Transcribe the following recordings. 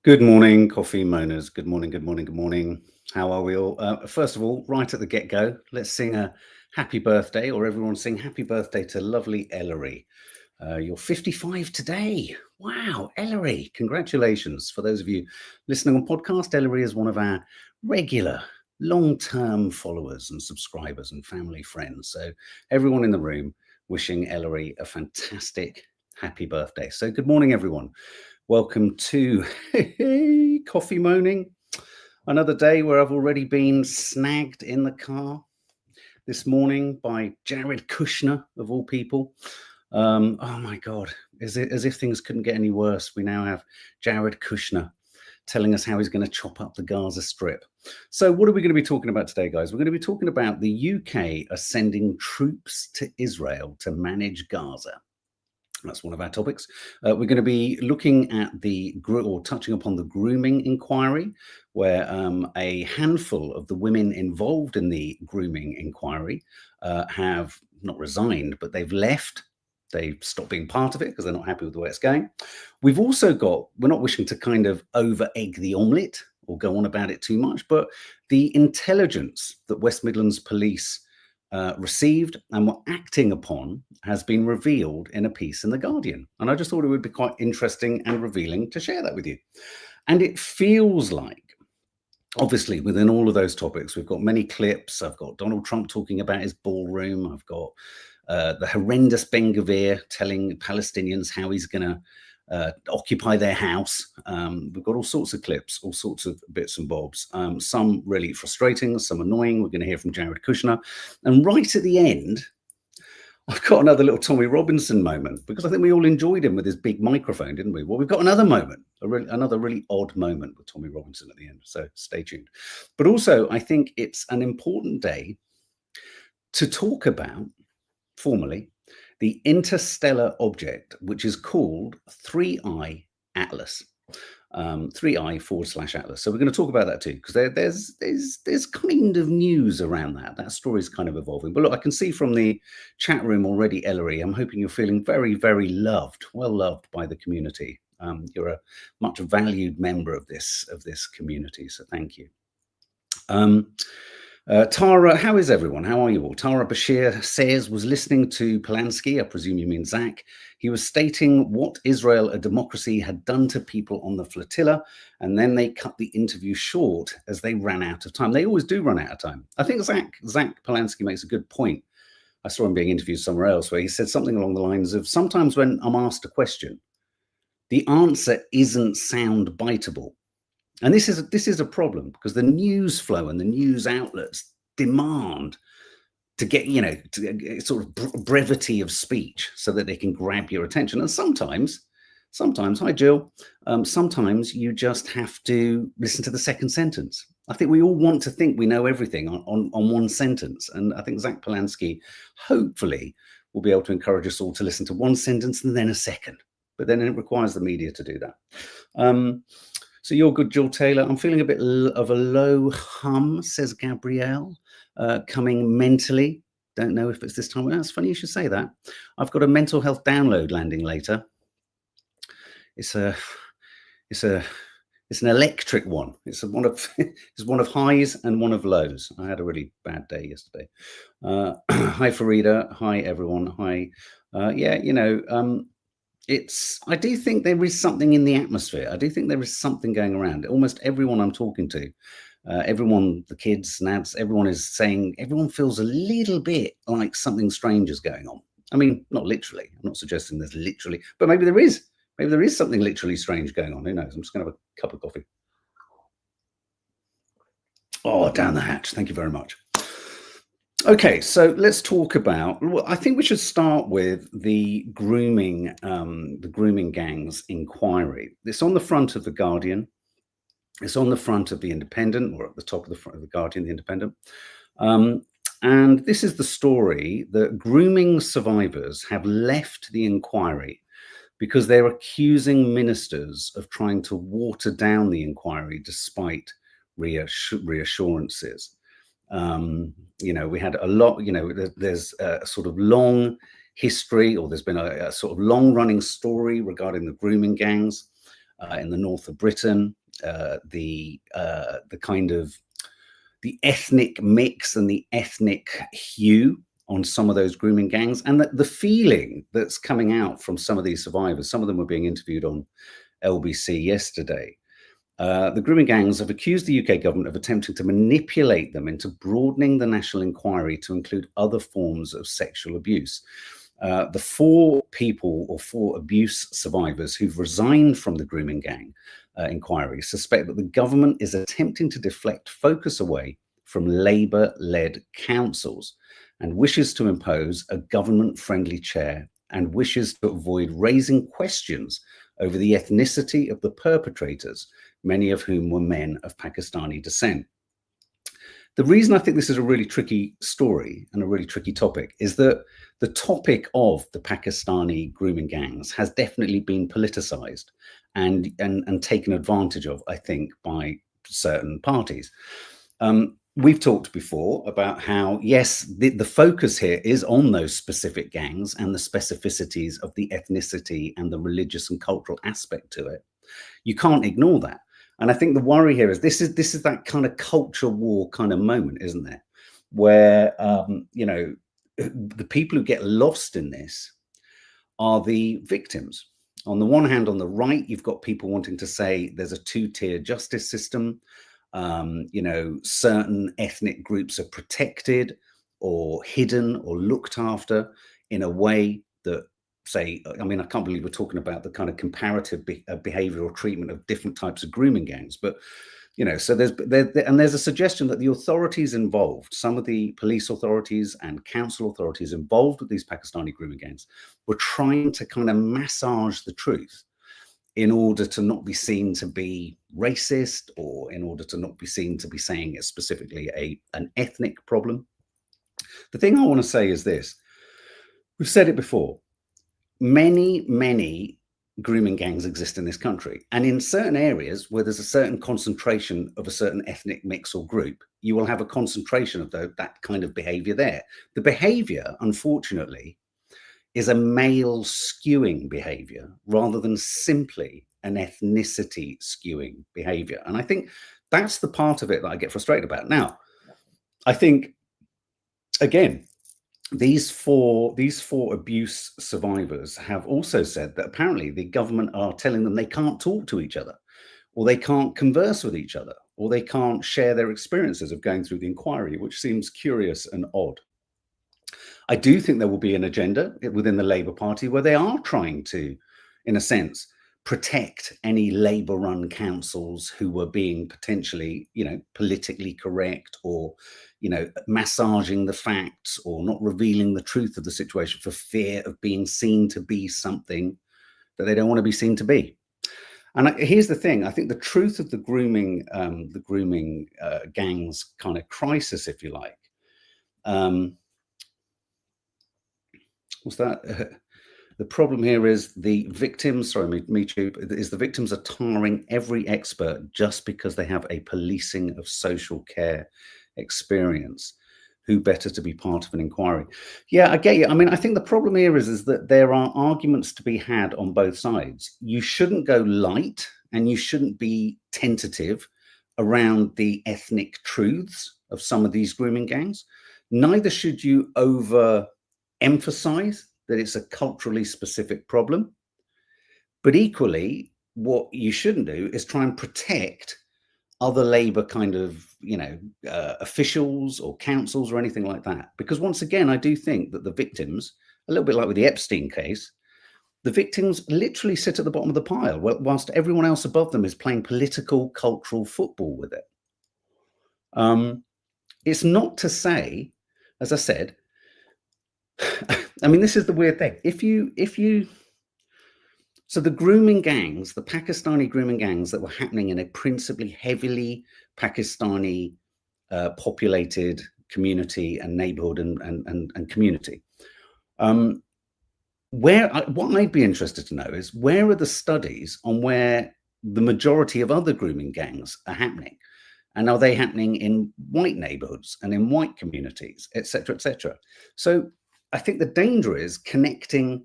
Good morning, coffee moaners. Good morning, good morning, good morning. How are we all? First of all, right at the get-go, let's sing a happy birthday, or everyone sing happy birthday to lovely Ellery. You're 55 today. Wow, Ellery, congratulations. For those of you listening on podcast, Ellery is one of our regular long-term followers and subscribers and family friends. So everyone in the room wishing Ellery a fantastic happy birthday. So good morning, everyone. Welcome to Coffee Moaning. Another day where I've already been snagged in the car this morning by Jared Kushner, of all people. Oh my God, as if things couldn't get any worse. We now have Jared Kushner telling us how he's going to chop up the Gaza Strip. So what are we going to be talking about today, guys? We're going to be talking about the UK are sending troops to Israel to manage Gaza. That's one of our topics. We're going to be looking at touching upon the grooming inquiry, where a handful of the women involved in the grooming inquiry have not resigned, but they've left. They've stopped being part of it because they're not happy with the way it's going. We've also we're not wishing to kind of over egg the omelette or go on about it too much, but the intelligence that West Midlands Police received and were acting upon has been revealed in a piece in The Guardian. And I just thought it would be quite interesting and revealing to share that with you. And it feels like, obviously, within all of those topics, we've got many clips. I've got Donald Trump talking about his ballroom. I've got the horrendous Ben Gvir telling Palestinians how he's going to occupy their house. We've got all sorts of clips, all sorts of bits and bobs, some really frustrating, some annoying. We're going to hear from Jared Kushner. And right at the end, I've got another little Tommy Robinson moment, because I think we all enjoyed him with his big microphone, didn't we? Well, we've got another moment, another really odd moment with Tommy Robinson at the end. So stay tuned. But also, I think it's an important day to talk about, formally, the interstellar object, which is called 3I Atlas. 3I/Atlas. So we're going to talk about that too, because there's kind of news around that. That story is kind of evolving. But look, I can see from the chat room already, Ellery, I'm hoping you're feeling very, very loved, well loved by the community. You're a much valued member of this community, so thank you. Tara, how is everyone? How are you all? Tara Bashir says, was listening to Polanski, I presume you mean Zach. He was stating what Israel, a democracy, had done to people on the flotilla, and then they cut the interview short as they ran out of time. They always do run out of time. I think Zach Polanski makes a good point. I saw him being interviewed somewhere else where he said something along the lines of, sometimes when I'm asked a question, the answer isn't sound biteable. And this is a problem, because the news flow and the news outlets demand to get, to get sort of brevity of speech so that they can grab your attention. And sometimes, hi Jill, sometimes you just have to listen to the second sentence. I think we all want to think we know everything on one sentence. And I think Zach Polanski hopefully will be able to encourage us all to listen to one sentence and then a second. But then it requires the media to do that. So you're good, Jill Taylor. I'm feeling a bit of a low hum, says Gabrielle, coming mentally. Don't know if it's this time. Well, that's funny you should say that. I've got a mental health download landing later. It's an electric one. It's one of highs and one of lows. I had a really bad day yesterday. Hi, Farida. Hi, everyone. Hi. I do think there is something in the atmosphere. I do think there is something going around. Almost everyone I'm talking to, everyone, the kids, Nads, everyone is saying, everyone feels a little bit like something strange is going on. I mean, not literally. I'm not suggesting there's literally, but maybe there is. Maybe there is something literally strange going on. Who knows? I'm just going to have a cup of coffee. Oh, down the hatch. Thank you very much. Okay, so let's talk about. Well, I think we should start with the grooming gangs inquiry. It's on the front of the Guardian. It's on the front of the Independent, or at the top of the front of the Guardian, the Independent. And this is the story that grooming survivors have left the inquiry because they're accusing ministers of trying to water down the inquiry despite reassurances. We had a lot, there's a sort of long history, or there's been a sort of long running story regarding the grooming gangs. in the north of Britain, the kind of the ethnic mix and the ethnic hue on some of those grooming gangs, and the feeling that's coming out from some of these survivors. Some of them were being interviewed on LBC yesterday. The grooming gangs have accused the UK government of attempting to manipulate them into broadening the national inquiry to include other forms of sexual abuse. The four abuse survivors who've resigned from the grooming gang inquiry suspect that the government is attempting to deflect focus away from Labour-led councils and wishes to impose a government-friendly chair and wishes to avoid raising questions over the ethnicity of the perpetrators, many of whom were men of Pakistani descent. The reason I think this is a really tricky story and a really tricky topic is that the topic of the Pakistani grooming gangs has definitely been politicized and taken advantage of, I think, by certain parties. We've talked before about how, yes, the focus here is on those specific gangs and the specificities of the ethnicity and the religious and cultural aspect to it. You can't ignore that. And I think the worry here is this is that kind of culture war kind of moment, isn't there? Where, you know, the people who get lost in this are the victims. On the one hand, on the right, you've got people wanting to say there's a two-tier justice system. You know, certain ethnic groups are protected or hidden or looked after in a way that, say, I mean, I can't believe we're talking about the kind of comparative behavioral treatment of different types of grooming gangs, but you know, so there's a suggestion that the authorities involved, some of the police authorities and council authorities involved with these Pakistani grooming gangs, were trying to kind of massage the truth in order to not be seen to be racist, or in order to not be seen to be saying it's specifically an ethnic problem. The thing I want to say is this: we've said it before. Many grooming gangs exist in this country, and in certain areas where there's a certain concentration of a certain ethnic mix or group, you will have a concentration of that kind of behavior there. The behavior, unfortunately, is a male skewing behavior rather than simply an ethnicity skewing behavior. And I think that's the part of it that I get frustrated about. Now, I think, again, these four abuse survivors have also said that apparently the government are telling them they can't talk to each other, or they can't converse with each other, or they can't share their experiences of going through the inquiry, which seems curious and odd. I do think there will be an agenda within the Labour Party where they are trying to, in a sense, protect any Labour-run councils who were being potentially, you know, politically correct, or, you know, massaging the facts or not revealing the truth of the situation for fear of being seen to be something that they don't want to be seen to be. And here's the thing: I think the truth of the grooming gangs kind of crisis, if you like. What's that? The problem here is the victims, sorry, me too, is the victims are tarring every expert just because they have a policing of social care experience. Who better to be part of an inquiry? Yeah, I get you. I mean, I think the problem here is that there are arguments to be had on both sides. You shouldn't go light and you shouldn't be tentative around the ethnic truths of some of these grooming gangs. Neither should you emphasize that it's a culturally specific problem. But equally, what you shouldn't do is try and protect other Labour kind of, you know, officials or councils or anything like that. Because once again, I do think that the victims, a little bit like with the Epstein case, the victims literally sit at the bottom of the pile, whilst everyone else above them is playing political, cultural football with it. It's not to say, as I said, I mean, this is the weird thing. So the grooming gangs, the Pakistani grooming gangs that were happening in a principally heavily Pakistani populated community and neighborhood and community. What I'd be interested to know is, where are the studies on where the majority of other grooming gangs are happening? And are they happening in white neighborhoods and in white communities, et cetera, et cetera? So I think the danger is connecting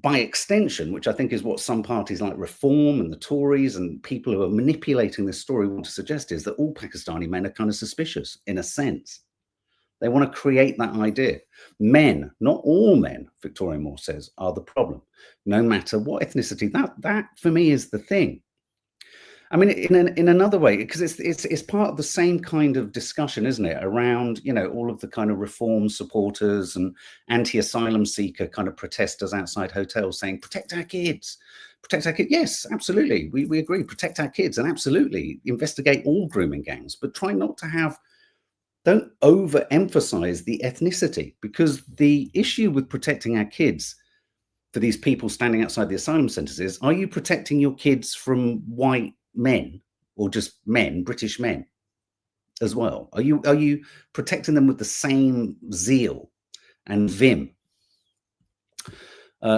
by extension, which I think is what some parties like Reform and the Tories and people who are manipulating this story want to suggest, is that all Pakistani men are kind of suspicious in a sense. They want to create that idea. Men, not all men, Victoria Moore says, are the problem, no matter what ethnicity. That for me is the thing. I mean, in another way, because it's part of the same kind of discussion, isn't it? Around, you know, all of the kind of reform supporters and anti-asylum seeker kind of protesters outside hotels saying, protect our kids, protect our kids. Yes, absolutely. We agree, protect our kids, and absolutely investigate all grooming gangs, but try not to have, don't overemphasize the ethnicity, because the issue with protecting our kids for these people standing outside the asylum centers is, are you protecting your kids from white men or just men, British men as well? Are you protecting them with the same zeal and vim?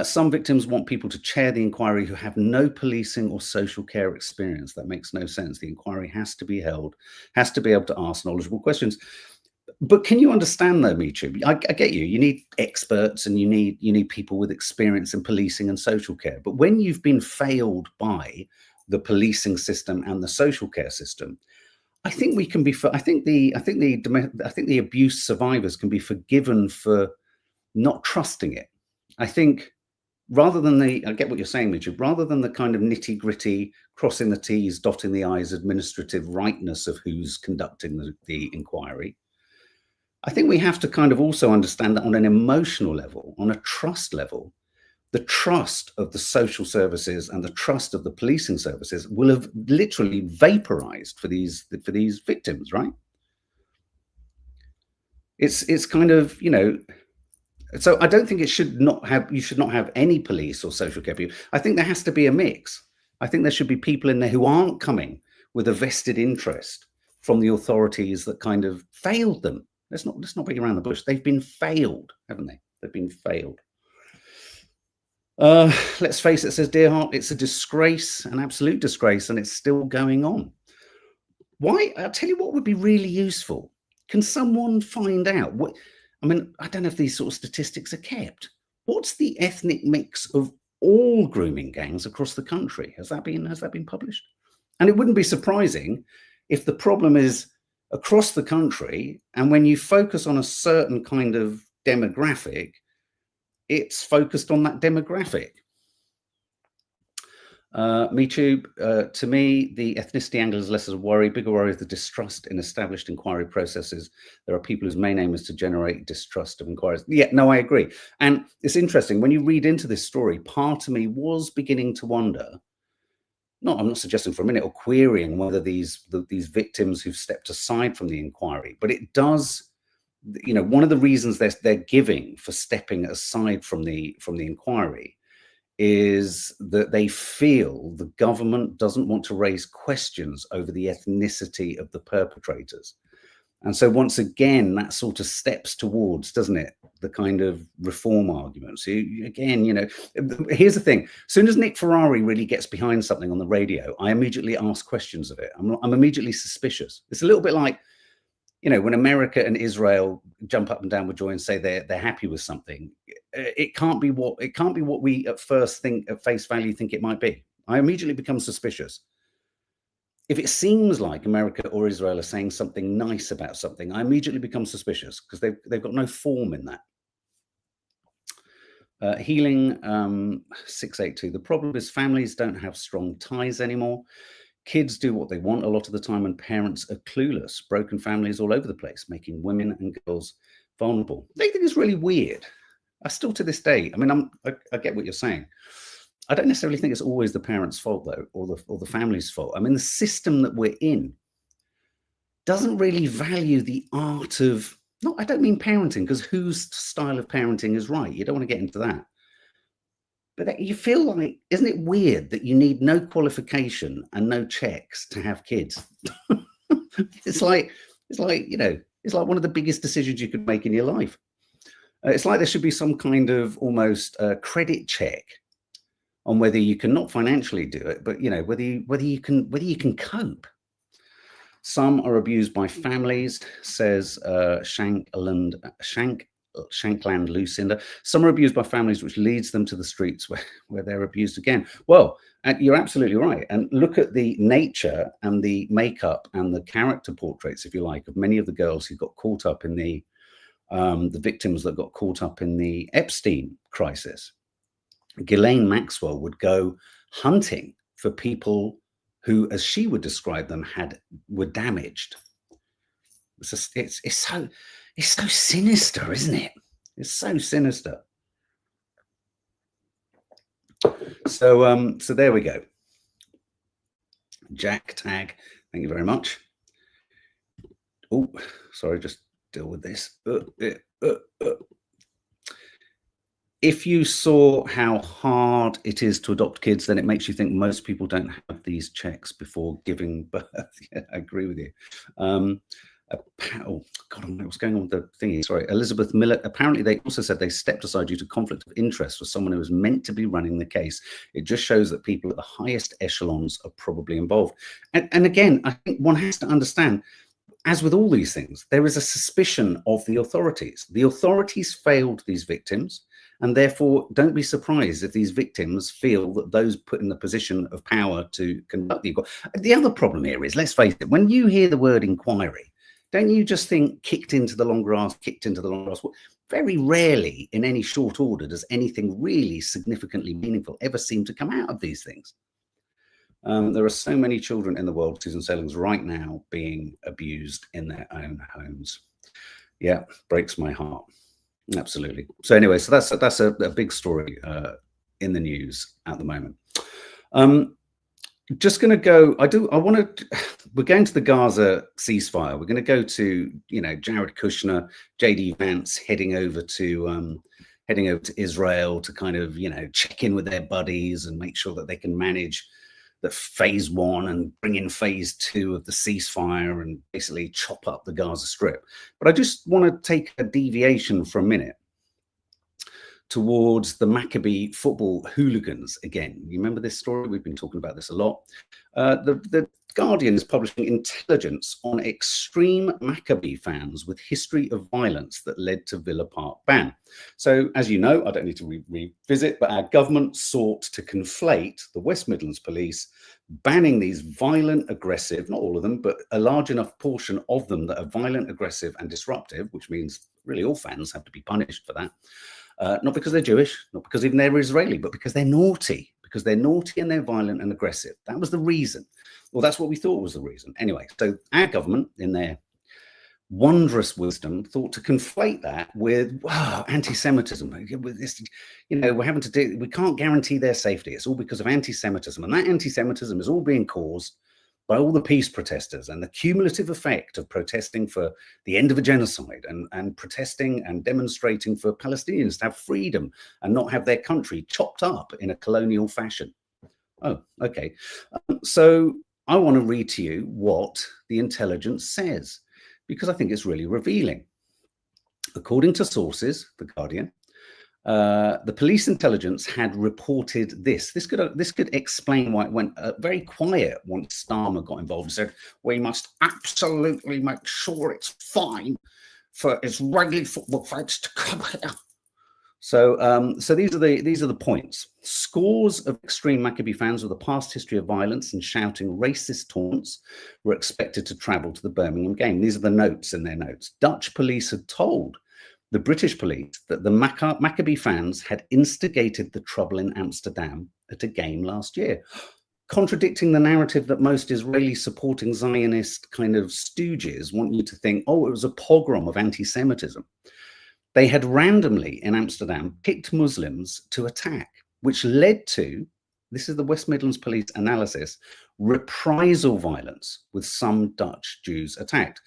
Some victims want people to chair the inquiry who have no policing or social care experience. That makes no sense. The inquiry has to be held, has to be able to ask knowledgeable questions. But can you understand though, Michu? I get you. You need experts and you need people with experience in policing and social care. But when you've been failed by the policing system and the social care system, I think we can be. I think the abuse survivors can be forgiven for not trusting it. I think rather than I get what you're saying, Richard, rather than the kind of nitty gritty, crossing the T's, dotting the I's, administrative rightness of who's conducting the inquiry, I think we have to kind of also understand that on an emotional level, on a trust level, the trust of the social services and the trust of the policing services will have literally vaporized for these victims, right? It's kind of, you know, so I don't think you should not have any police or social care people. I think there has to be a mix. I think there should be people in there who aren't coming with a vested interest from the authorities that kind of failed them. Let's not beat around the bush. They've been failed, haven't they? They've been failed. Let's face it, says Dearheart, it's a disgrace, an absolute disgrace, and it's still going on. Why? I'll tell you what would be really useful. Can someone find out what? I mean, I don't know if these sort of statistics are kept. What's the ethnic mix of all grooming gangs across the country? Has that been published? And it wouldn't be surprising if the problem is across the country, and when you focus on a certain kind of demographic, it's focused on that demographic. Me too. To me, the ethnicity angle is less of a worry. Bigger worry is the distrust in established inquiry processes. There are people whose main aim is to generate distrust of inquiries. Yeah, no, I agree. And it's interesting, when you read into this story, part of me was beginning to wonder, I'm not suggesting for a minute or querying whether these victims who've stepped aside from the inquiry, but it does, you know, one of the reasons they're giving for stepping aside from the inquiry is that they feel the government doesn't want to raise questions over the ethnicity of the perpetrators. And so once again, that sort of steps towards, doesn't it, the kind of reform argument. So again, you know, here's the thing. As soon as Nick Ferrari really gets behind something on the radio, I immediately ask questions of it. I'm immediately suspicious. It's a little bit like, you know, when America and Israel jump up and down with joy and say they're happy with something, it can't be what we at first think, at face value, think it might be. I immediately become suspicious. If it seems like America or Israel are saying something nice about something, I immediately become suspicious because they've got no form in that. Healing 682. The problem is families don't have strong ties anymore. Kids do what they want a lot of the time, and parents are clueless. Broken families all over the place, making women and girls vulnerable. They think it's really weird. I still, to this day, I mean, I get what you're saying. I don't necessarily think it's always the parents' fault, though, or the family's fault. I mean, the system that we're in doesn't really value the art of, no, I don't mean parenting, because whose style of parenting is right? You don't want to get into that. But you feel like, isn't it weird that you need no qualification and no checks to have kids? It's like, you know, it's like one of the biggest decisions you could make in your life. It's like there should be some kind of almost credit check on whether you can not financially do it, but you know, whether you can cope. Some are abused by families, says Shank Shankland, Lucinda. Some are abused by families, which leads them to the streets where they're abused again. Well, and you're absolutely right. And look at the nature and the makeup and the character portraits, if you like, of many of the girls who got caught up in the victims that got caught up in the Epstein crisis. Ghislaine Maxwell would go hunting for people who, as she would describe them, were damaged. It's so sinister, isn't it? It's so sinister. So there we go. Jack tag, thank you very much. Oh, sorry, just deal with this. If you saw how hard it is to adopt kids, then it makes you think most people don't have these checks before giving birth. Yeah, I agree with you. Oh God, what's going on with the thingy? Sorry, Elizabeth Miller. Apparently, they also said they stepped aside due to conflict of interest for someone who was meant to be running the case. It just shows that people at the highest echelons are probably involved. And again, I think one has to understand, as with all these things, there is a suspicion of the authorities. The authorities failed these victims, and therefore don't be surprised if these victims feel that those put in the position of power to conduct the inquiry. The other problem here is, let's face it, when you hear the word inquiry, don't you just think kicked into the long grass, kicked into the long grass? Well, very rarely in any short order does anything really significantly meaningful ever seem to come out of these things. There are so many children in the world, Susan Sellings, right now being abused in their own homes. Yeah, breaks my heart. Absolutely. So anyway, so that's a big story in the news at the moment. Just going to go. We're going to the Gaza ceasefire. We're going to go to Jared Kushner, JD Vance heading over to Israel to kind of check in with their buddies and make sure that they can manage the phase 1 and bring in phase 2 of the ceasefire and basically chop up the Gaza Strip. But I just want to take a deviation for a minute towards the Maccabi football hooligans again. You remember this story? We've been talking about this a lot. The Guardian is publishing intelligence on extreme Maccabi fans with history of violence that led to Villa Park ban. So, as you know, I don't need to revisit, but our government sought to conflate the West Midlands Police banning these violent, aggressive, not all of them, but a large enough portion of them that are violent, aggressive and disruptive, which means really all fans have to be punished for that. Not because they're Jewish, not because even they're Israeli, but because they're naughty. Because they're naughty and they're violent and aggressive. That was the reason. Well, that's what we thought was the reason. Anyway, so our government, in their wondrous wisdom, thought to conflate that with anti-Semitism. We're having to do. We can't guarantee their safety. It's all because of anti-Semitism, and that anti-Semitism is all being caused by all the peace protesters and the cumulative effect of protesting for the end of a genocide and protesting and demonstrating for Palestinians to have freedom and not have their country chopped up in a colonial fashion. Oh, okay. So I want to read to you what the intelligence says, because I think it's really revealing. According to sources, The Guardian, the police intelligence had reported this. This could explain why it went very quiet once Starmer got involved and said, "We must absolutely make sure it's fine for Israeli football fans to come here." So these are the points. Scores of extreme Maccabi fans with a past history of violence and shouting racist taunts were expected to travel to the Birmingham game. These are the notes in their notes. Dutch police had told the British police that the Maccabi fans had instigated the trouble in Amsterdam at a game last year, contradicting the narrative that most Israeli supporting Zionist kind of stooges want you to think, oh, it was a pogrom of anti-Semitism. They had randomly in Amsterdam picked Muslims to attack, which led to, this is the West Midlands Police analysis, reprisal violence with some Dutch Jews attacked.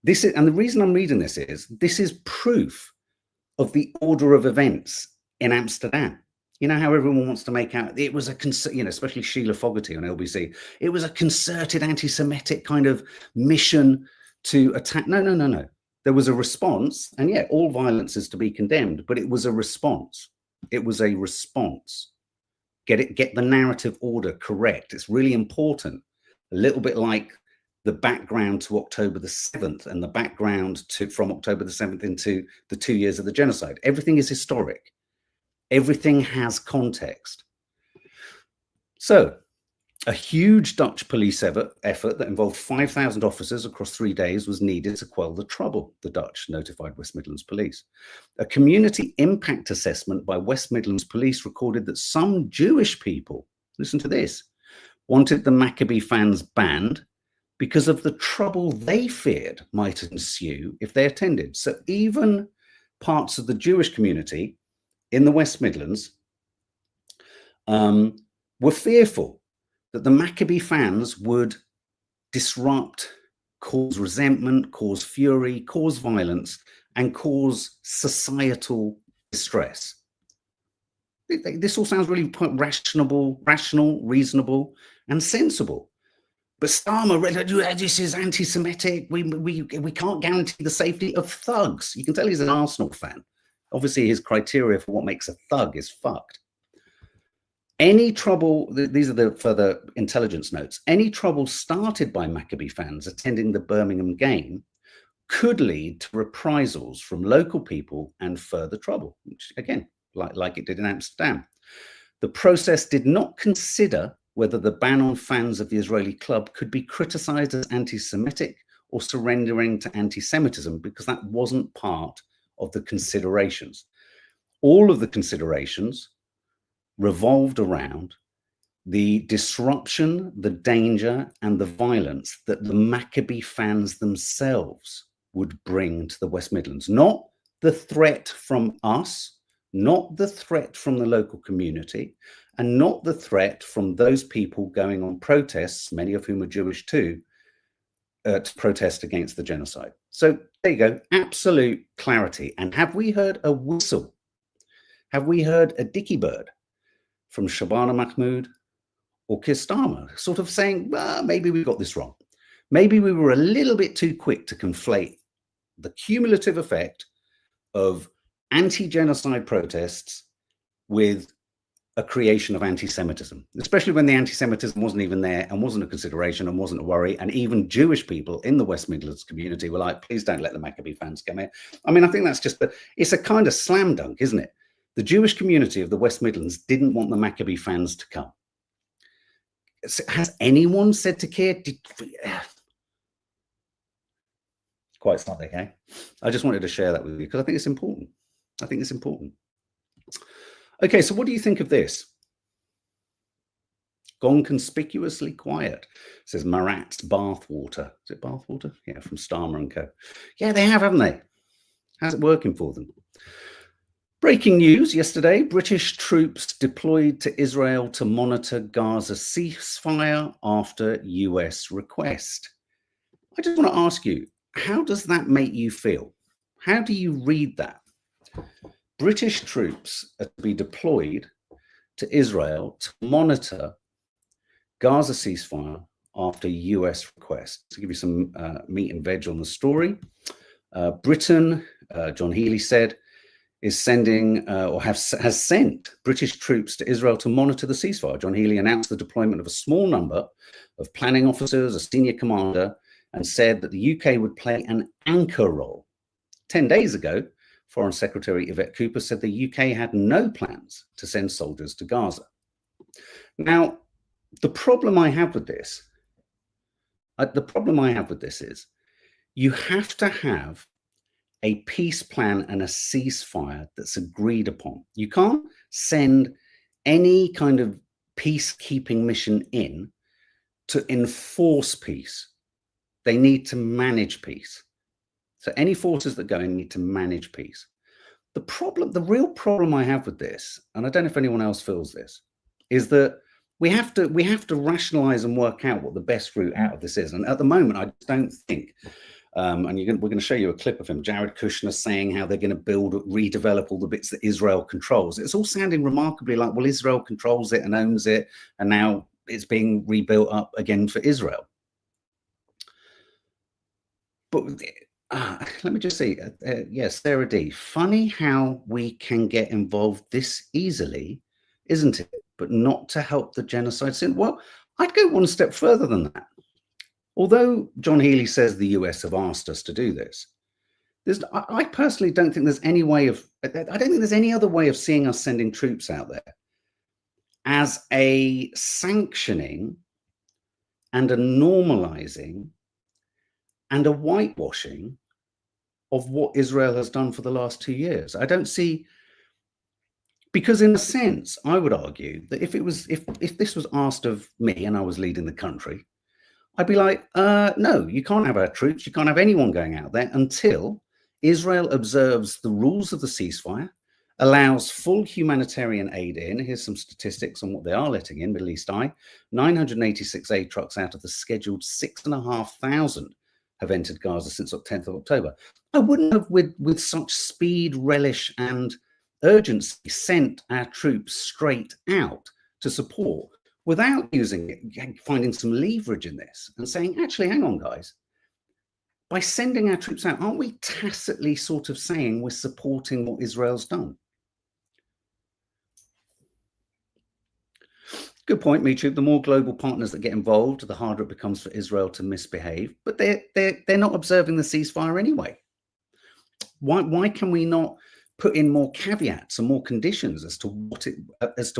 And the reason I'm reading this is proof of the order of events in Amsterdam. You know how everyone wants to make out it was especially Sheila Fogarty on LBC. It was a concerted anti-Semitic kind of mission to attack. No. There was a response, and yeah, all violence is to be condemned, but it was a response. It was a response. Get the narrative order correct. It's really important. A little bit like the background to October the 7th and the background from October the 7th into the 2 years of the genocide. Everything is historic. Everything has context. So a huge Dutch police effort that involved 5,000 officers across 3 days was needed to quell the trouble, the Dutch notified West Midlands Police. A community impact assessment by West Midlands Police recorded that some Jewish people, listen to this, wanted the Maccabi fans banned because of the trouble they feared might ensue if they attended. So even parts of the Jewish community in the West Midlands were fearful that the Maccabi fans would disrupt, cause resentment, cause fury, cause violence, and cause societal distress. This all sounds really quite rational, reasonable, and sensible. But Starmer, this is anti-Semitic. We can't guarantee the safety of thugs. You can tell he's an Arsenal fan. Obviously, his criteria for what makes a thug is fucked. Any trouble, these are the further intelligence notes, any trouble started by Maccabi fans attending the Birmingham game could lead to reprisals from local people and further trouble, which again, like it did in Amsterdam. The process did not consider whether the ban on fans of the Israeli club could be criticized as anti-Semitic or surrendering to anti-Semitism, because that wasn't part of the considerations. All of the considerations revolved around the disruption, the danger, and the violence that the Maccabi fans themselves would bring to the West Midlands. Not the threat from us, not the threat from the local community, and not the threat from those people going on protests, many of whom are Jewish too, to protest against the genocide. So there you go, absolute clarity. And have we heard a whistle? Have we heard a dicky bird from Shabana Mahmood or Keir Starmer, sort of saying, well, maybe we got this wrong. Maybe we were a little bit too quick to conflate the cumulative effect of anti-genocide protests with a creation of anti-Semitism, especially when the anti-Semitism wasn't even there and wasn't a consideration and wasn't a worry. And even Jewish people in the West Midlands community were like, please don't let the Maccabi fans come here. I mean, I think that's just, it's a kind of slam dunk, isn't it? The Jewish community of the West Midlands didn't want the Maccabi fans to come. Has anyone said to Keir? Quite something, eh? I just wanted to share that with you because I think it's important. I think it's important. Okay, so what do you think of this? Gone conspicuously quiet, says Marat's Bathwater. Is it Bathwater? Yeah, from Starmer and Co. Yeah, they have, haven't they? How's it working for them? Breaking news yesterday, British troops deployed to Israel to monitor Gaza ceasefire after US request. I just want to ask you, how does that make you feel? How do you read that? British troops are to be deployed to Israel to monitor Gaza ceasefire after US request. To give you some meat and veg on the story, Britain, John Healey said, is sending has sent British troops to Israel to monitor the ceasefire. John Healey announced the deployment of a small number of planning officers, a senior commander, and said that the UK would play an anchor role. 10 days ago, Foreign Secretary Yvette Cooper said the UK had no plans to send soldiers to Gaza. Now, the problem I have with this is you have to have a peace plan and a ceasefire that's agreed upon. You can't send any kind of peacekeeping mission in to enforce peace. They need to manage peace. So any forces that go in need to manage peace. The real problem I have with this, and I don't know if anyone else feels this, is that we have to rationalize and work out what the best route out of this is. And at the moment, I don't think, and we're going to show you a clip of him, Jared Kushner, saying how they're going to redevelop all the bits that Israel controls. It's all sounding remarkably like, well, Israel controls it and owns it, and now it's being rebuilt up again for Israel. But let me just see. Yes, Sarah D. Funny how we can get involved this easily, isn't it? But not to help the genocide sin. Well, I'd go one step further than that. Although John Healey says the US have asked us to do this, I personally don't think there's any way of, I don't think there's any other way of seeing us sending troops out there as a sanctioning and a normalizing and a whitewashing of what Israel has done for the last 2 years. I don't see, because in a sense, I would argue that if this was asked of me and I was leading the country, I'd be like, no, you can't have our troops, you can't have anyone going out there until Israel observes the rules of the ceasefire, allows full humanitarian aid in. Here's some statistics on what they are letting in. Middle East Eye, 986 aid trucks out of the scheduled 6,500 have entered Gaza since 10th of October. I wouldn't have, with such speed, relish, and urgency, sent our troops straight out to support without using it, finding some leverage in this and saying, actually, hang on, guys. By sending our troops out, aren't we tacitly sort of saying we're supporting what Israel's done? Good point, Michu. The more global partners that get involved, the harder it becomes for Israel to misbehave. But they're not observing the ceasefire anyway. Why can we not put in more caveats and more conditions as to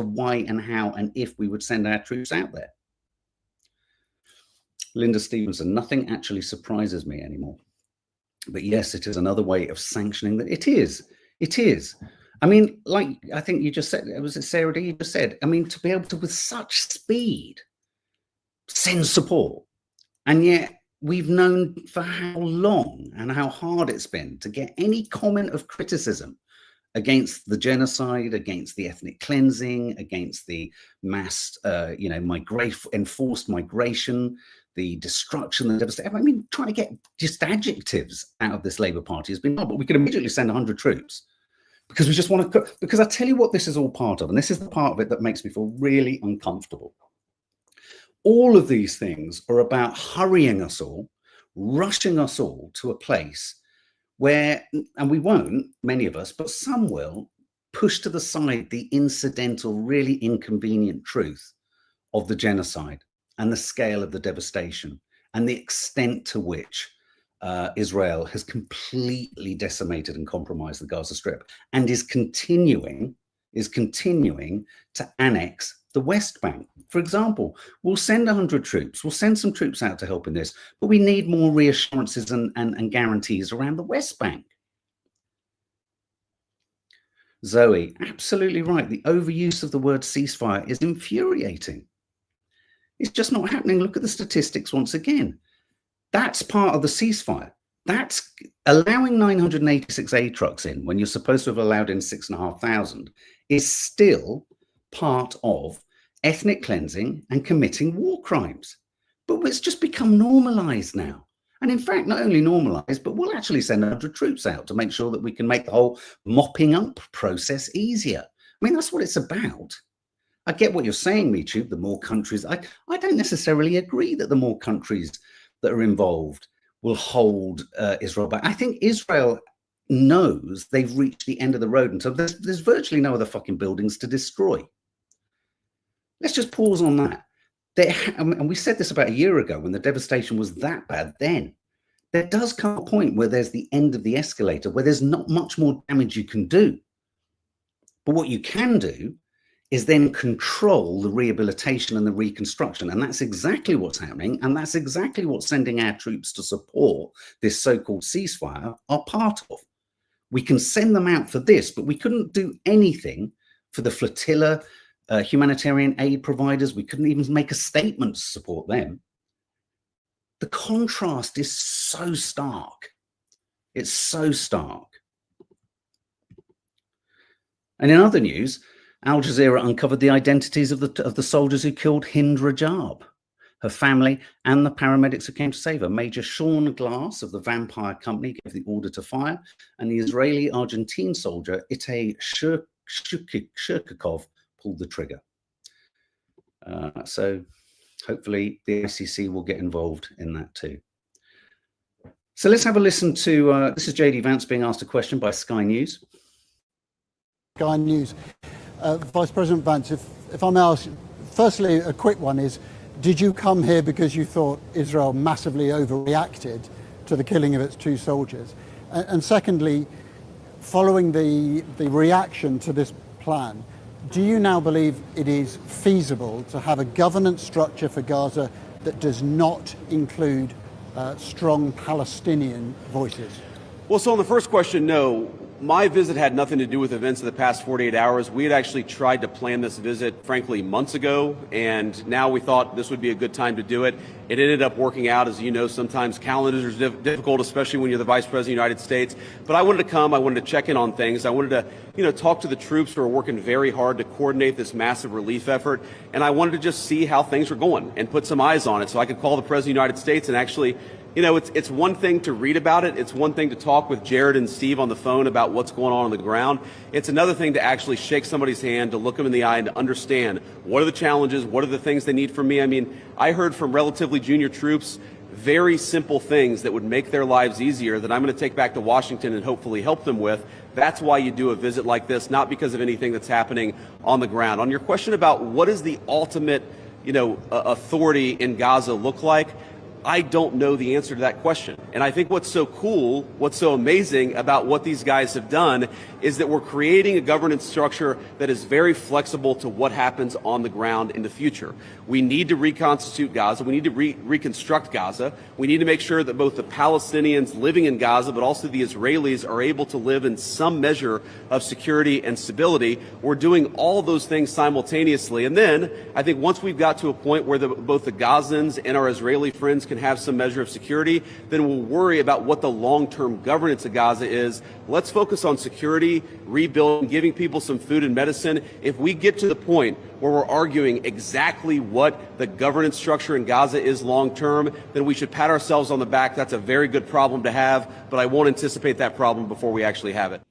why and how and if we would send our troops out there? Linda Stevenson, nothing actually surprises me anymore. But yes, it is another way of sanctioning that. It is. I mean, like I think you just said, was it Sarah D? You just said, I mean, to be able to, with such speed, send support. And yet we've known for how long and how hard it's been to get any comment of criticism against the genocide, against the ethnic cleansing, against the mass, enforced migration, the destruction, the devastation. I mean, trying to get just adjectives out of this Labour Party has been hard, but we could immediately send 100 troops because we just want to, because I tell you what this is all part of, and this is the part of it that makes me feel really uncomfortable. All of these things are about hurrying us all, rushing us all to a place where, and we won't, many of us, but some will, push to the side the incidental, really inconvenient truth of the genocide and the scale of the devastation and the extent to which Israel has completely decimated and compromised the Gaza Strip and is continuing to annex the West Bank. For example, we'll send 100 troops, we'll send some troops out to help in this, but we need more reassurances and guarantees around the West Bank. Zoe, absolutely right. The overuse of the word ceasefire is infuriating. It's just not happening. Look at the statistics once again. That's part of the ceasefire. That's allowing 986 aid trucks in when you're supposed to have allowed in 6,500 is still part of ethnic cleansing and committing war crimes. But it's just become normalized now. And in fact, not only normalized, but we'll actually send 100 troops out to make sure that we can make the whole mopping up process easier. I mean, that's what it's about. I get what you're saying, Michu, the more countries. I don't necessarily agree that the more countries that are involved will hold Israel back. I think Israel knows they've reached the end of the road. And so there's virtually no other fucking buildings to destroy. Let's just pause on that. And we said this about a year ago when the devastation was that bad then. There does come a point where there's the end of the escalator, where there's not much more damage you can do. But what you can do is then control the rehabilitation and the reconstruction. And that's exactly what's happening. And that's exactly what sending our troops to support this so-called ceasefire are part of. We can send them out for this, but we couldn't do anything for the flotilla, humanitarian aid providers. We couldn't even make a statement to support them. The contrast is so stark. It's so stark. And in other news, Al Jazeera uncovered the identities of the soldiers who killed Hind Rajab, her family, and the paramedics who came to save her. Major Sean Glass of the Vampire Company gave the order to fire, and the Israeli-Argentine soldier Itay Shurkikov pulled the trigger. So hopefully the ICC will get involved in that too. So let's have a listen to, this is JD Vance being asked a question by Sky News. Sky News. Vice President Vance, if I may ask, firstly, a quick one is, Did you come here because you thought Israel massively overreacted to the killing of its 2 soldiers? And secondly, following the reaction to this plan, do you now believe it is feasible to have a governance structure for Gaza that does not include strong Palestinian voices? Well, so on the first question, no. My visit had nothing to do with events of the past 48 hours. We had actually tried to plan this visit, frankly, months ago, and now we thought this would be a good time to do it. It ended up working out. As you know, sometimes calendars are difficult, especially when you're the Vice President of the United States. But I wanted to come. I wanted to check in on things. I wanted to, talk to the troops who are working very hard to coordinate this massive relief effort. And I wanted to just see how things were going and put some eyes on it so I could call the President of the United States and actually, it's one thing to read about it. It's one thing to talk with Jared and Steve on the phone about what's going on the ground. It's another thing to actually shake somebody's hand, to look them in the eye and to understand what are the challenges, what are the things they need from me. I mean, I heard from relatively junior troops very simple things that would make their lives easier that I'm going to take back to Washington and hopefully help them with. That's why you do a visit like this, not because of anything that's happening on the ground. On your question about what is the ultimate, authority in Gaza look like, I don't know the answer to that question. And I think what's so cool, what's so amazing about what these guys have done is that we're creating a governance structure that is very flexible to what happens on the ground in the future. We need to reconstitute Gaza. We need to reconstruct Gaza. We need to make sure that both the Palestinians living in Gaza, but also the Israelis are able to live in some measure of security and stability. We're doing all those things simultaneously. And then I think once we've got to a point where both the Gazans and our Israeli friends can have some measure of security, then we'll worry about what the long-term governance of Gaza is. Let's focus on security, rebuilding, giving people some food and medicine. If we get to the point where we're arguing exactly what the governance structure in Gaza is long-term, then we should pat ourselves on the back. That's a very good problem to have, but I won't anticipate that problem before we actually have it.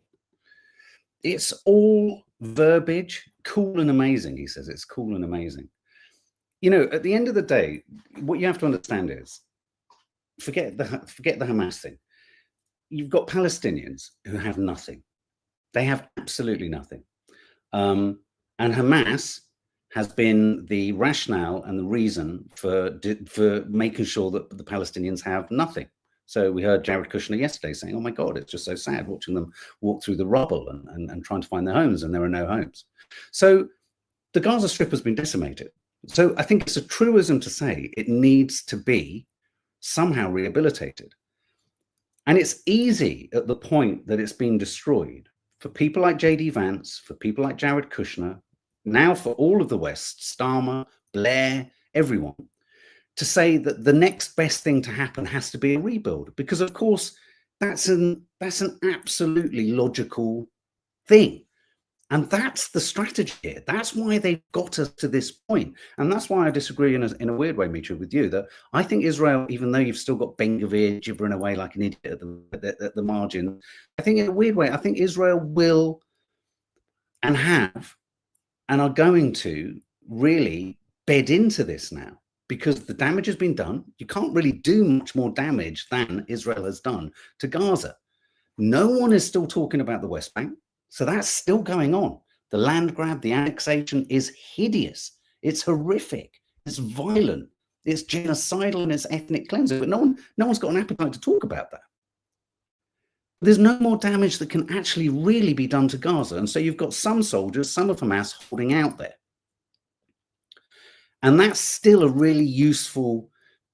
It's all verbiage, cool and amazing, he says. It's cool and amazing. At the end of the day, what you have to understand is, forget the Hamas thing. You've got Palestinians who have nothing. They have absolutely nothing. And Hamas has been the rationale and the reason for making sure that the Palestinians have nothing. So we heard Jared Kushner yesterday saying, oh my God, it's just so sad watching them walk through the rubble and trying to find their homes, and there are no homes. So the Gaza Strip has been decimated. So I think it's a truism to say it needs to be somehow rehabilitated. And it's easy at the point that it's been destroyed for people like J.D. Vance, for people like Jared Kushner, now for all of the West, Starmer, Blair, everyone, to say that the next best thing to happen has to be a rebuild. Because, of course, that's an absolutely logical thing. And that's the strategy here. That's why they've got us to this point. And that's why I disagree in a weird way, Mitra, with you, that I think Israel, even though you've still got Ben-Gvir gibbering away like an idiot at the margin, I think in a weird way, I think Israel will and have and are going to really bed into this now, because the damage has been done. You can't really do much more damage than Israel has done to Gaza. No one is still talking about the West Bank. So that's still going on. The land grab, the annexation is hideous. It's horrific. It's violent. It's genocidal and it's ethnic cleansing. But no one's got an appetite to talk about that. There's no more damage that can actually really be done to Gaza. And so you've got some soldiers, some of Hamas holding out there. And that's still a really useful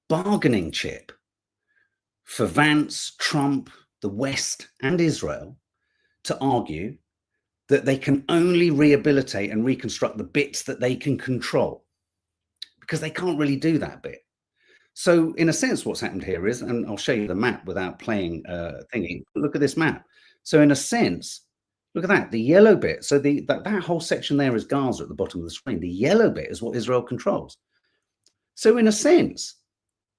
bargaining chip for Vance, Trump, the West, and Israel to argue that they can only rehabilitate and reconstruct the bits that they can control, because they can't really do that bit. So in a sense, what's happened here is, and I'll show you the map without playing thingy. Look at this map. So in a sense, look at that, the yellow bit. So that whole section there is Gaza at the bottom of the screen. The yellow bit is what Israel controls. So in a sense,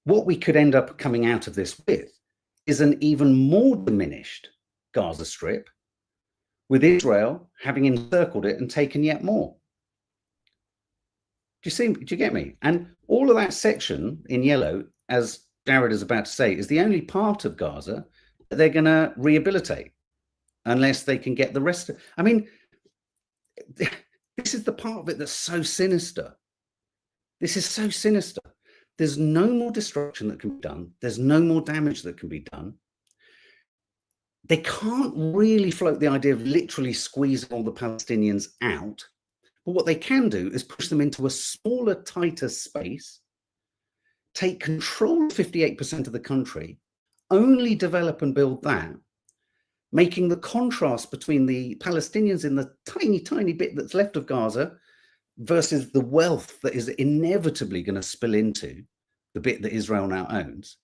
what we could end up coming out of this with is an even more diminished Gaza Strip, with Israel having encircled it and taken yet more. Do you get me? And all of that section in yellow, as Jared is about to say, is the only part of Gaza that they're going to rehabilitate, unless they can get the rest of it. I mean, this is the part of it that's so sinister. This is so sinister. There's no more destruction that can be done. There's no more damage that can be done. They can't really float the idea of literally squeezing all the Palestinians out. But what they can do is push them into a smaller, tighter space, take control of 58% of the country, only develop and build that, making the contrast between the Palestinians in the tiny, tiny bit that's left of Gaza versus the wealth that is inevitably going to spill into the bit that Israel now owns.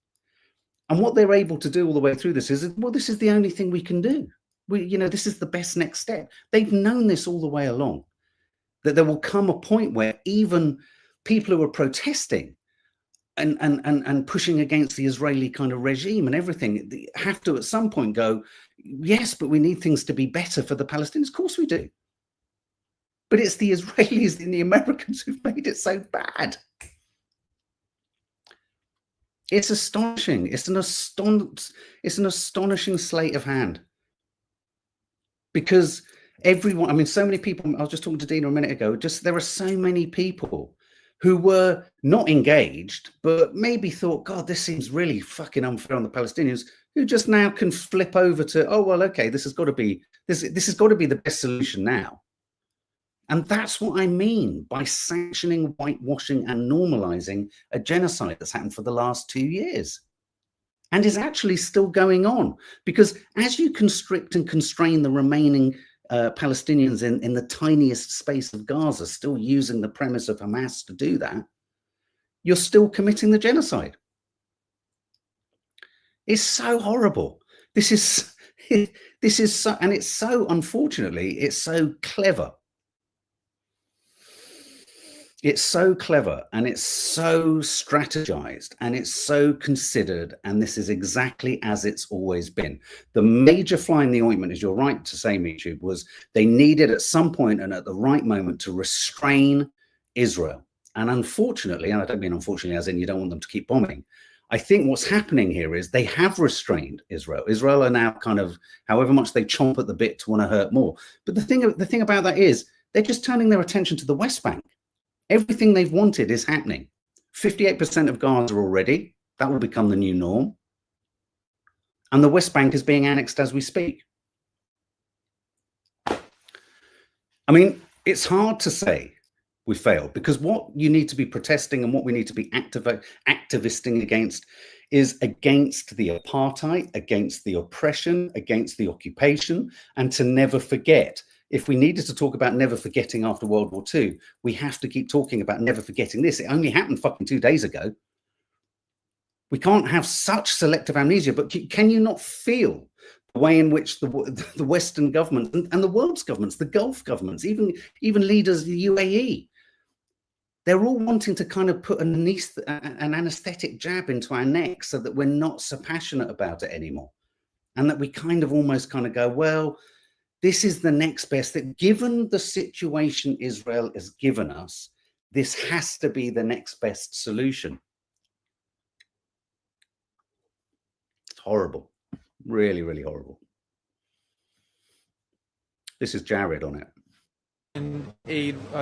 And what they're able to do all the way through this is, well, this is the only thing we can do. This is the best next step. They've known this all the way along, that there will come a point where even people who are protesting and pushing against the Israeli kind of regime and everything have to at some point go, yes, but we need things to be better for the Palestinians. Of course we do. But it's the Israelis and the Americans who've made it so bad. It's astonishing. It's an astonishing sleight of hand. Because everyone, I mean, so many people, I was just talking to Dina a minute ago, there are so many people who were not engaged, but maybe thought, God, this seems really fucking unfair on the Palestinians, who just now can flip over to, oh, well, okay, this has got to be the best solution now. And that's what I mean by sanctioning, whitewashing, and normalizing a genocide that's happened for the last 2 years and is actually still going on. Because as you constrict and constrain the remaining Palestinians in the tiniest space of Gaza, still using the premise of Hamas to do that, you're still committing the genocide. It's so horrible. This is so, and it's so, unfortunately, it's so clever. It's so clever and it's so strategized and it's so considered, and this is exactly as it's always been. The major fly in the ointment, as you're right to say, Michu, was they needed at some point and at the right moment to restrain Israel. And unfortunately, and I don't mean unfortunately as in you don't want them to keep bombing, I think what's happening here is they have restrained Israel. Israel are now kind of, however much they chomp at the bit to want to hurt more. But the thing about that is they're just turning their attention to the West Bank. Everything they've wanted is happening. 58% of Gaza already. That will become the new norm. And the West Bank is being annexed as we speak. I mean, it's hard to say we failed, because what you need to be protesting and what we need to be activisting against is against the apartheid, against the oppression, against the occupation, and to never forget. If we needed to talk about never forgetting after World War II, we have to keep talking about never forgetting this. It only happened fucking 2 days ago. We can't have such selective amnesia, but can you not feel the way in which the Western governments and the world's governments, the Gulf governments, even leaders of the UAE, they're all wanting to kind of put an anesthetic jab into our necks so that we're not so passionate about it anymore. And that we kind of almost kind of go, well, this is the next best, that given the situation Israel has given us, this has to be the next best solution. It's horrible. Really, really horrible. This is Jared on it. And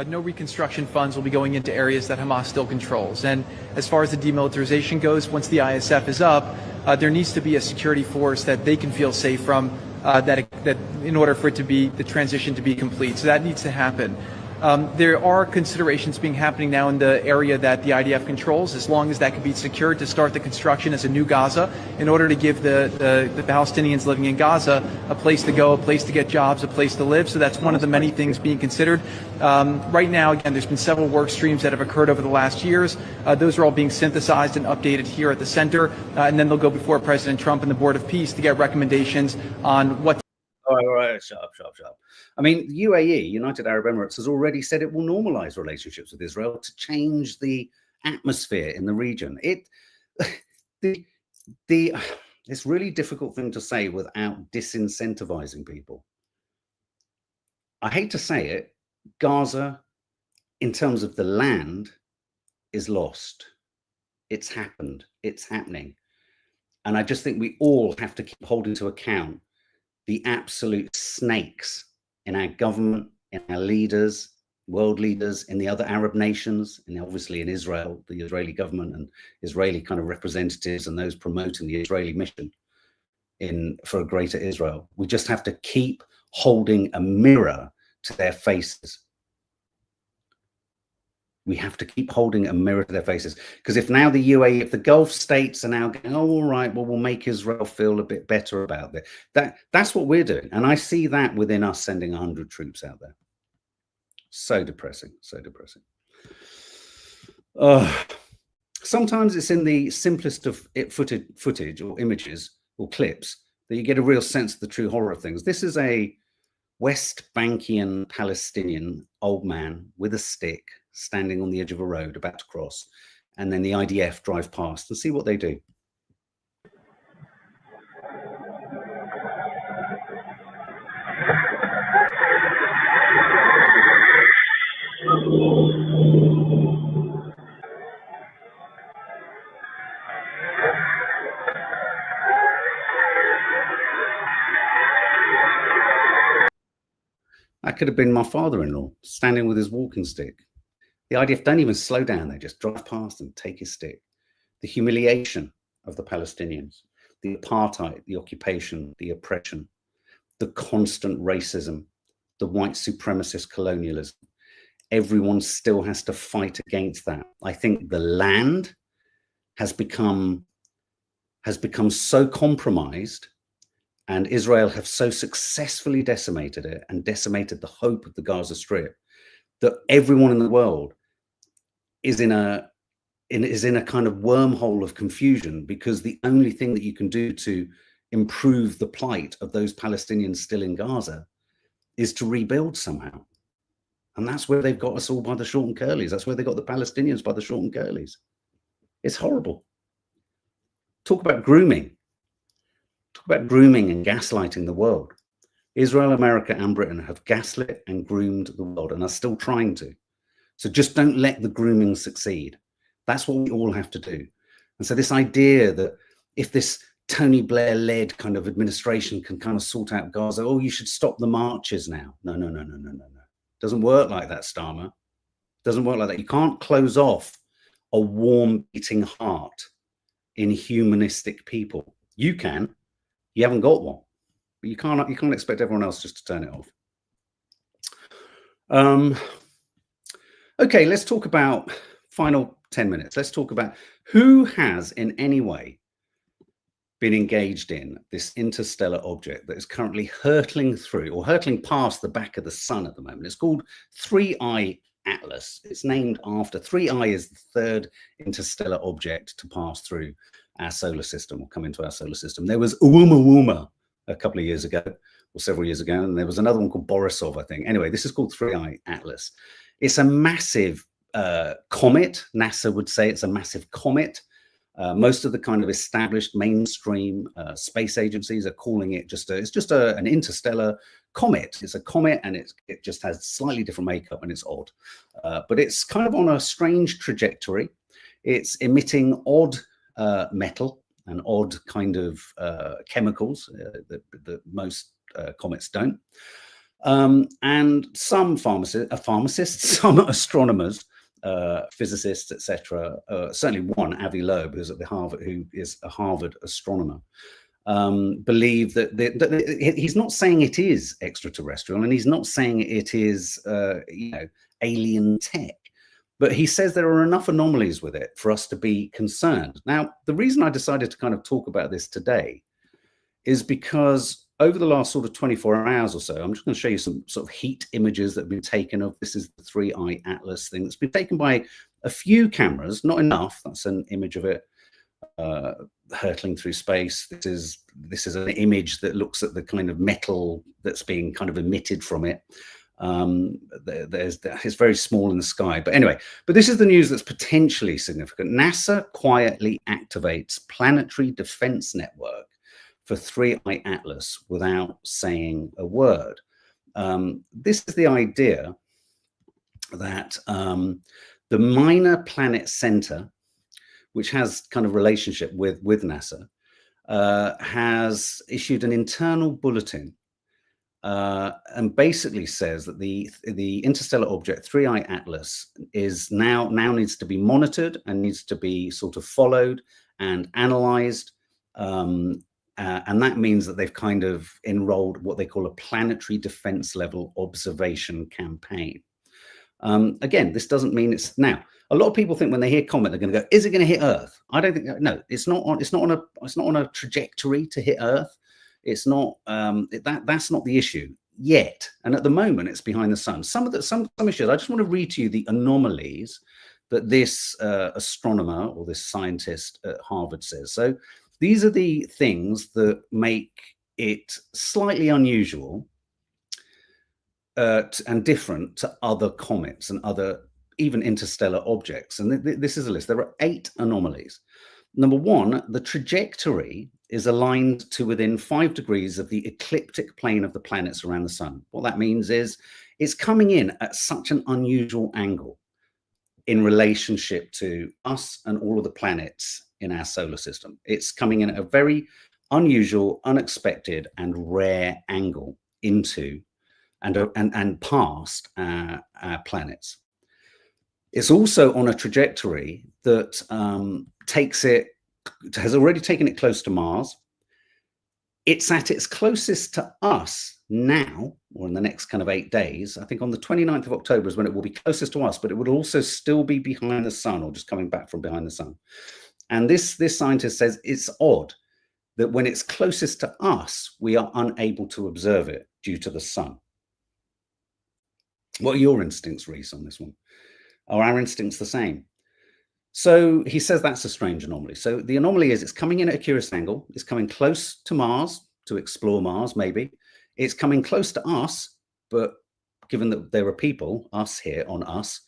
no reconstruction funds will be going into areas that Hamas still controls. And as far as the demilitarization goes, once the ISF is up, there needs to be a security force that they can feel safe from, that in order for it to be the transition to be complete. So that needs to happen. There are considerations being happening now in the area that the IDF controls, as long as that can be secured, to start the construction as a new Gaza, in order to give the Palestinians living in Gaza a place to go, a place to get jobs, a place to live. So that's one of the many things being considered. Right now, again, there's been several work streams that have occurred over the last years. Those are all being synthesized and updated here at the center, and then they'll go before President Trump and the Board of Peace to get recommendations on what. All right, shut up. I mean, UAE, United Arab Emirates, has already said it will normalize relationships with Israel to change the atmosphere in the region. It's really difficult thing to say without disincentivizing people. I hate to say it, Gaza, in terms of the land, is lost. It's happened. It's happening. And I just think we all have to keep holding to account the absolute snakes in our government, in our leaders, world leaders, in the other Arab nations, and obviously in Israel, the Israeli government and Israeli kind of representatives and those promoting the Israeli mission for a greater Israel. We just have to keep holding a mirror to their faces. We have to keep holding a mirror to their faces, because if now the UAE, if the Gulf states are now going, oh, all right, well, we'll make Israel feel a bit better about it. That's what we're doing. And I see that within us sending 100 troops out there. So depressing, so depressing. Sometimes it's in the simplest of footage or images or clips that you get a real sense of the true horror of things. This is a West Bankian Palestinian old man with a stick standing on the edge of a road about to cross, and then the IDF drive past, and see what they do. That could have been my father-in-law standing with his walking stick. The IDF don't even slow down. They just drive past and take his stick. The humiliation of the Palestinians, the apartheid, the occupation, the oppression, the constant racism, the white supremacist colonialism. Everyone still has to fight against that. I think the land has become so compromised, and Israel have so successfully decimated it and decimated the hope of the Gaza Strip, that everyone in the world is in a kind of wormhole of confusion, because the only thing that you can do to improve the plight of those Palestinians still in Gaza is to rebuild somehow. And that's where they've got us all by the short and curlies. That's where they got the Palestinians by the short and curlies. It's horrible. Talk about grooming. Talk about grooming and gaslighting the world. Israel, America, and Britain have gaslit and groomed the world, and are still trying to. So just don't let the grooming succeed. That's what we all have to do. And so this idea that if this Tony Blair-led kind of administration can kind of sort out Gaza, oh, you should stop the marches now. No. Doesn't work like that, Starmer. Doesn't work like that. You can't close off a warm beating heart in humanistic people. You can. You haven't got one. But you can't expect everyone else just to turn it off. Okay, let's talk about final 10 minutes. Let's talk about who has in any way been engaged in this interstellar object that is currently hurtling through, or hurtling past the back of the sun at the moment. It's called 3I Atlas. It's named after 3I is the third interstellar object to pass through our solar system, or come into our solar system. There was Oumuamua a couple of years ago, or several years ago, and there was another one called Borisov, I think. Anyway, this is called 3I Atlas. It's a massive comet. NASA would say it's a massive comet. Most of the kind of established mainstream space agencies are calling it it's just an interstellar comet. It's a comet, and it just has slightly different makeup, and it's odd. But it's kind of on a strange trajectory. It's emitting odd metal and odd kind of chemicals that most comets don't. And some pharmacists, some astronomers, physicists, etc. Certainly one, Avi Loeb, who's at Harvard, who is a Harvard astronomer, believe that he's not saying it is extraterrestrial, and he's not saying it is alien tech, but he says there are enough anomalies with it for us to be concerned. Now, the reason I decided to kind of talk about this today is because over the last sort of 24 hours or so, I'm just going to show you some sort of heat images that have been taken of. This is the 3I Atlas thing that's been taken by a few cameras, not enough. That's an image of it hurtling through space. This is an image that looks at the kind of metal that's being kind of emitted from it. It's very small in the sky, but anyway, this is the news that's potentially significant. NASA quietly activates planetary defense network for 3I Atlas without saying a word. This is the idea that the Minor Planet Center, which has kind of relationship with NASA, has issued an internal bulletin and basically says that the interstellar object 3I Atlas is now needs to be monitored and needs to be sort of followed and analyzed. And that means that they've kind of enrolled what they call a planetary defense level observation campaign. Again, this doesn't mean it's now. A lot of people think when they hear comet, they're going to go, "Is it going to hit Earth?" I don't think. No, it's not on a trajectory to hit Earth. It's not that's not the issue yet. And at the moment, it's behind the sun. Some issues. I just want to read to you the anomalies that this astronomer or this scientist at Harvard says. So these are the things that make it slightly unusual and different to other comets and other even interstellar objects. And this is a list. There are 8 anomalies. Number 1, the trajectory is aligned to within 5 degrees of the ecliptic plane of the planets around the sun. What that means is it's coming in at such an unusual angle in relationship to us and all of the planets in our solar system. It's coming in at a very unusual, unexpected, and rare angle into and past our planets. It's also on a trajectory that has already taken it close to Mars. It's at its closest to us now, or in the next kind of 8 days. I think on the 29th of October is when it will be closest to us, but it would also still be behind the sun, or just coming back from behind the sun. And this scientist says it's odd that when it's closest to us, we are unable to observe it due to the sun. What are your instincts, Reese, on this one? Are our instincts the same? So he says that's a strange anomaly. So the anomaly is it's coming in at a curious angle. It's coming close to Mars to explore Mars, maybe. It's coming close to us, but given that there are people, us here on us,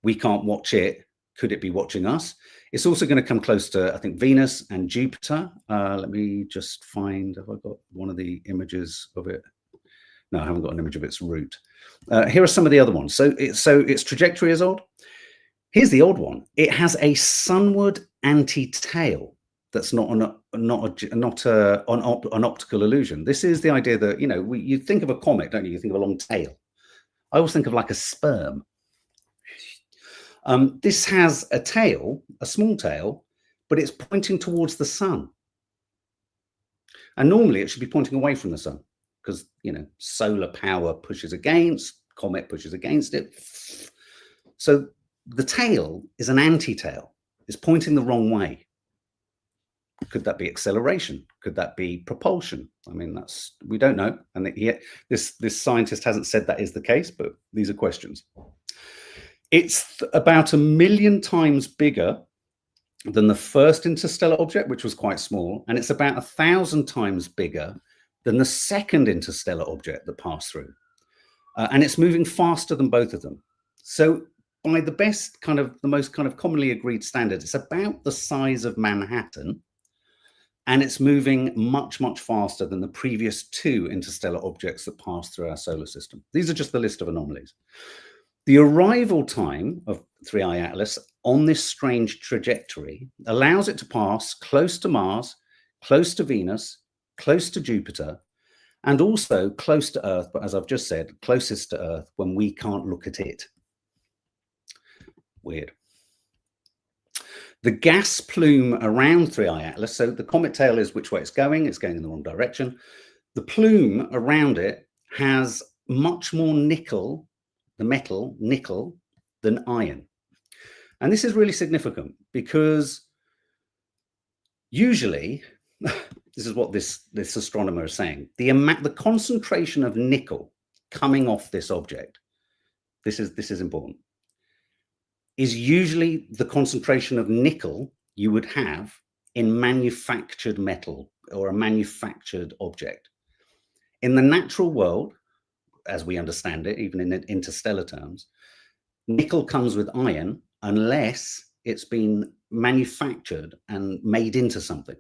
we can't watch it. Could it be watching us? It's also going to come close to, I think, Venus and Jupiter. Let me just find, have I got one of the images of it? No, I haven't got an image of its route. Here are some of the other ones. So its trajectory is odd. Here's the odd one. It has a sunward anti-tail. That's not an optical illusion. This is the idea that, you know, you think of a comet, don't you? You think of a long tail. I always think of like a sperm. This has a tail, a small tail, but it's pointing towards the sun. And normally it should be pointing away from the sun because, you know, solar power pushes against, comet pushes against it. So the tail is an anti-tail. It's pointing the wrong way. Could that be acceleration? Could that be propulsion? I mean, we don't know. And yet this scientist hasn't said that is the case, but these are questions. It's about 1 million times bigger than the first interstellar object, which was quite small. And it's about 1,000 times bigger than the second interstellar object that passed through. And it's moving faster than both of them. So by the most commonly agreed standard, it's about the size of Manhattan. And it's moving much, much faster than the previous 2 interstellar objects that passed through our solar system. These are just the list of anomalies. The arrival time of 3I Atlas on this strange trajectory allows it to pass close to Mars, close to Venus, close to Jupiter, and also close to Earth, but as I've just said, closest to Earth when we can't look at it. Weird. The gas plume around 3I Atlas, so the comet tail is which way it's going in the wrong direction. The plume around it has much more nickel, the metal nickel, than iron. And this is really significant because usually, this is what this astronomer is saying, the concentration of nickel coming off this object, this is important, is usually the concentration of nickel you would have in manufactured metal or a manufactured object. In the natural world, as we understand it, even in interstellar terms, nickel comes with iron unless it's been manufactured and made into something.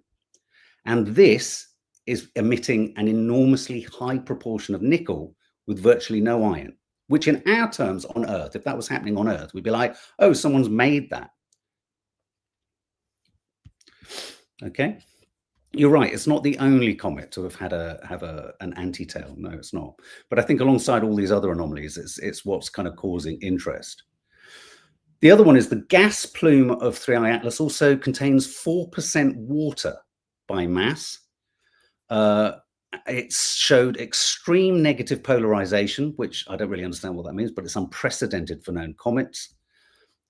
And this is emitting an enormously high proportion of nickel with virtually no iron, which in our terms on Earth, if that was happening on Earth, we'd be like, oh, someone's made that. Okay. You're right. It's not the only comet to have had an anti-tail. No, it's not. But I think alongside all these other anomalies, it's what's kind of causing interest. The other one is the gas plume of 3I Atlas also contains 4% water by mass. It showed extreme negative polarization, which I don't really understand what that means, but it's unprecedented for known comets.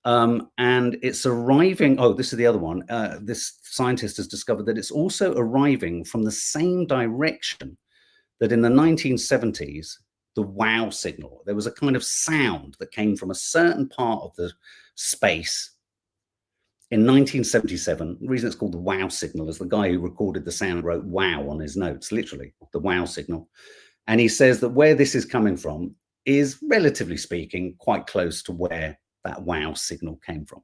And it's arriving, oh, this is the other one. This scientist has discovered that it's also arriving from the same direction that in the 1970s, the wow signal, there was a kind of sound that came from a certain part of the space in 1977. The reason it's called the wow signal is the guy who recorded the sound wrote wow on his notes, literally, the wow signal. And he says that where this is coming from is, relatively speaking, quite close to where that wow signal came from.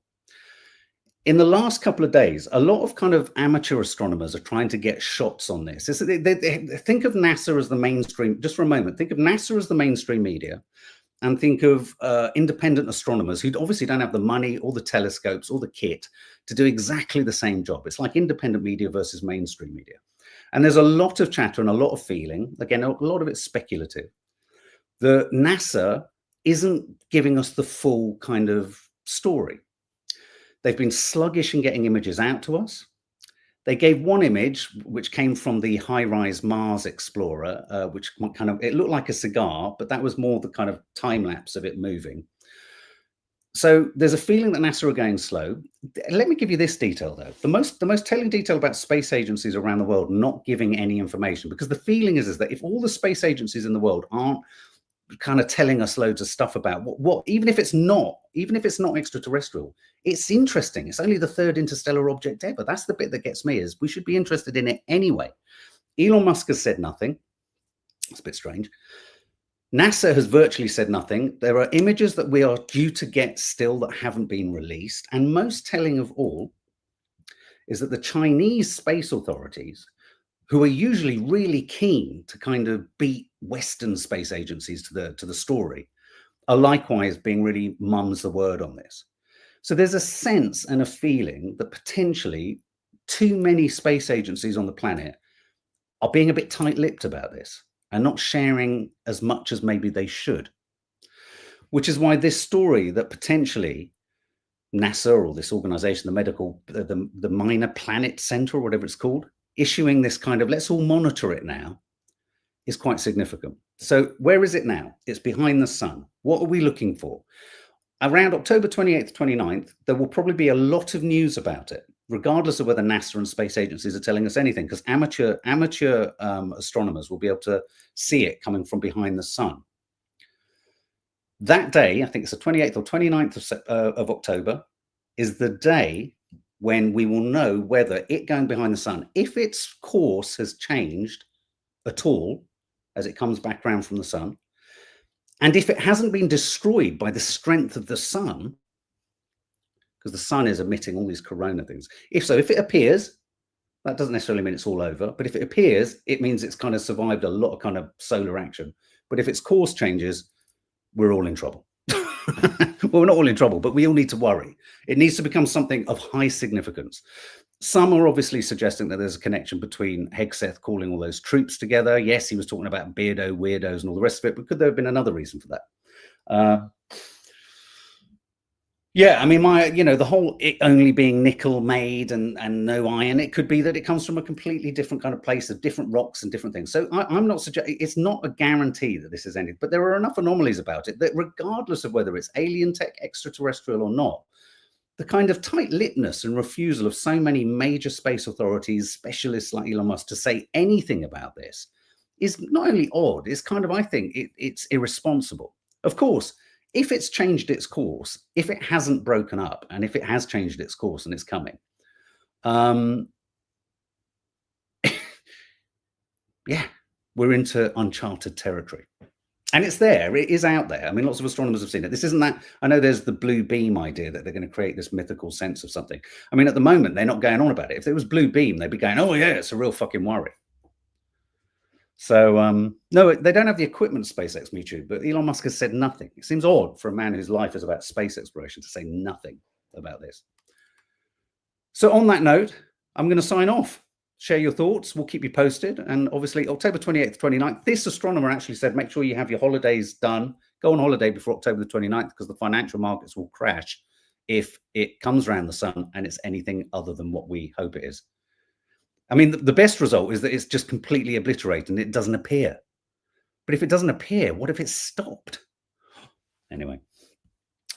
In the last couple of days, a lot of kind of amateur astronomers are trying to get shots on this. They think of NASA as the mainstream, just for a moment, think of NASA as the mainstream media, and think of independent astronomers who obviously don't have the money or the telescopes or the kit to do exactly the same job. It's like independent media versus mainstream media. And there's a lot of chatter and a lot of feeling, again, a lot of it's speculative, that NASA isn't giving us the full kind of story. They've been sluggish in getting images out to us. They gave one image, which came from the high-rise Mars Explorer, which kind of, it looked like a cigar, but that was more the kind of time lapse of it moving. So there's a feeling that NASA are going slow. Let me give you this detail, though. The most telling detail about space agencies around the world not giving any information, because the feeling is that if all the space agencies in the world aren't kind of telling us loads of stuff about what even if it's not extraterrestrial, it's interesting. It's only the third interstellar object ever. That's the bit that gets me, is we should be interested in it anyway. Elon Musk has said nothing. It's a bit strange. NASA has virtually said nothing. There are images that we are due to get still that haven't been released, and most telling of all is that the Chinese space authorities, who are usually really keen to kind of beat Western space agencies to the story, are likewise being really mum's the word on this. So there's a sense and a feeling that potentially too many space agencies on the planet are being a bit tight-lipped about this and not sharing as much as maybe they should. Which is why this story that potentially NASA or this organization, the Minor Planet Center or whatever it's called, issuing this kind of let's all monitor it now is quite significant. So where is it now? It's behind the sun. What are we looking for? Around October 28th, 29th, there will probably be a lot of news about it, regardless of whether NASA and space agencies are telling us anything, because amateur astronomers will be able to see it coming from behind the sun. That day, I think it's the 28th or 29th of October, is the day when we will know whether it going behind the sun, if its course has changed at all as it comes back around from the sun, and if it hasn't been destroyed by the strength of the sun, because the sun is emitting all these corona things. If it appears, that doesn't necessarily mean it's all over, but if it appears, it means it's kind of survived a lot of kind of solar action. But if its course changes, we're all in trouble. Well, we're not all in trouble, but we all need to worry. It needs to become something of high significance. Some are obviously suggesting that there's a connection between Hegseth calling all those troops together. Yes, he was talking about beardo, weirdos, and all the rest of it, but could there have been another reason for that? Yeah, I mean, the whole it only being nickel made and no iron, it could be that it comes from a completely different kind of place of different rocks and different things. So I'm not suggesting, it's not a guarantee that this is anything, but there are enough anomalies about it that regardless of whether it's alien tech, extraterrestrial or not, the kind of tight-lippedness and refusal of so many major space authorities, specialists like Elon Musk to say anything about this is not only odd, it's kind of, I think, it's irresponsible. Of course, if it's changed its course, if it hasn't broken up, and if it has changed its course and it's coming, yeah, we're into uncharted territory. And it's there, it is out there. I mean, lots of astronomers have seen it. This isn't that, I know there's the blue beam idea that they're going to create this mythical sense of something. I mean, at the moment, they're not going on about it. If there was blue beam, they'd be going, oh yeah, it's a real fucking worry. So, no, they don't have the equipment SpaceX Mewtwo, but Elon Musk has said nothing. It seems odd for a man whose life is about space exploration to say nothing about this. So on that note, I'm going to sign off. share your thoughts. We'll keep you posted. And obviously, October 28th, 29th, this astronomer actually said, make sure you have your holidays done. Go on holiday before October the 29th, because the financial markets will crash if it comes around the sun and it's anything other than what we hope it is. I mean, the best result is that it's just completely obliterated and it doesn't appear. But if it doesn't appear, what if it's stopped? Anyway.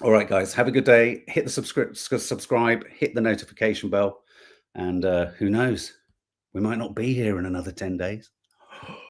All right, guys, have a good day. Hit the subscribe, hit the notification bell. And who knows? We might not be here in another 10 days.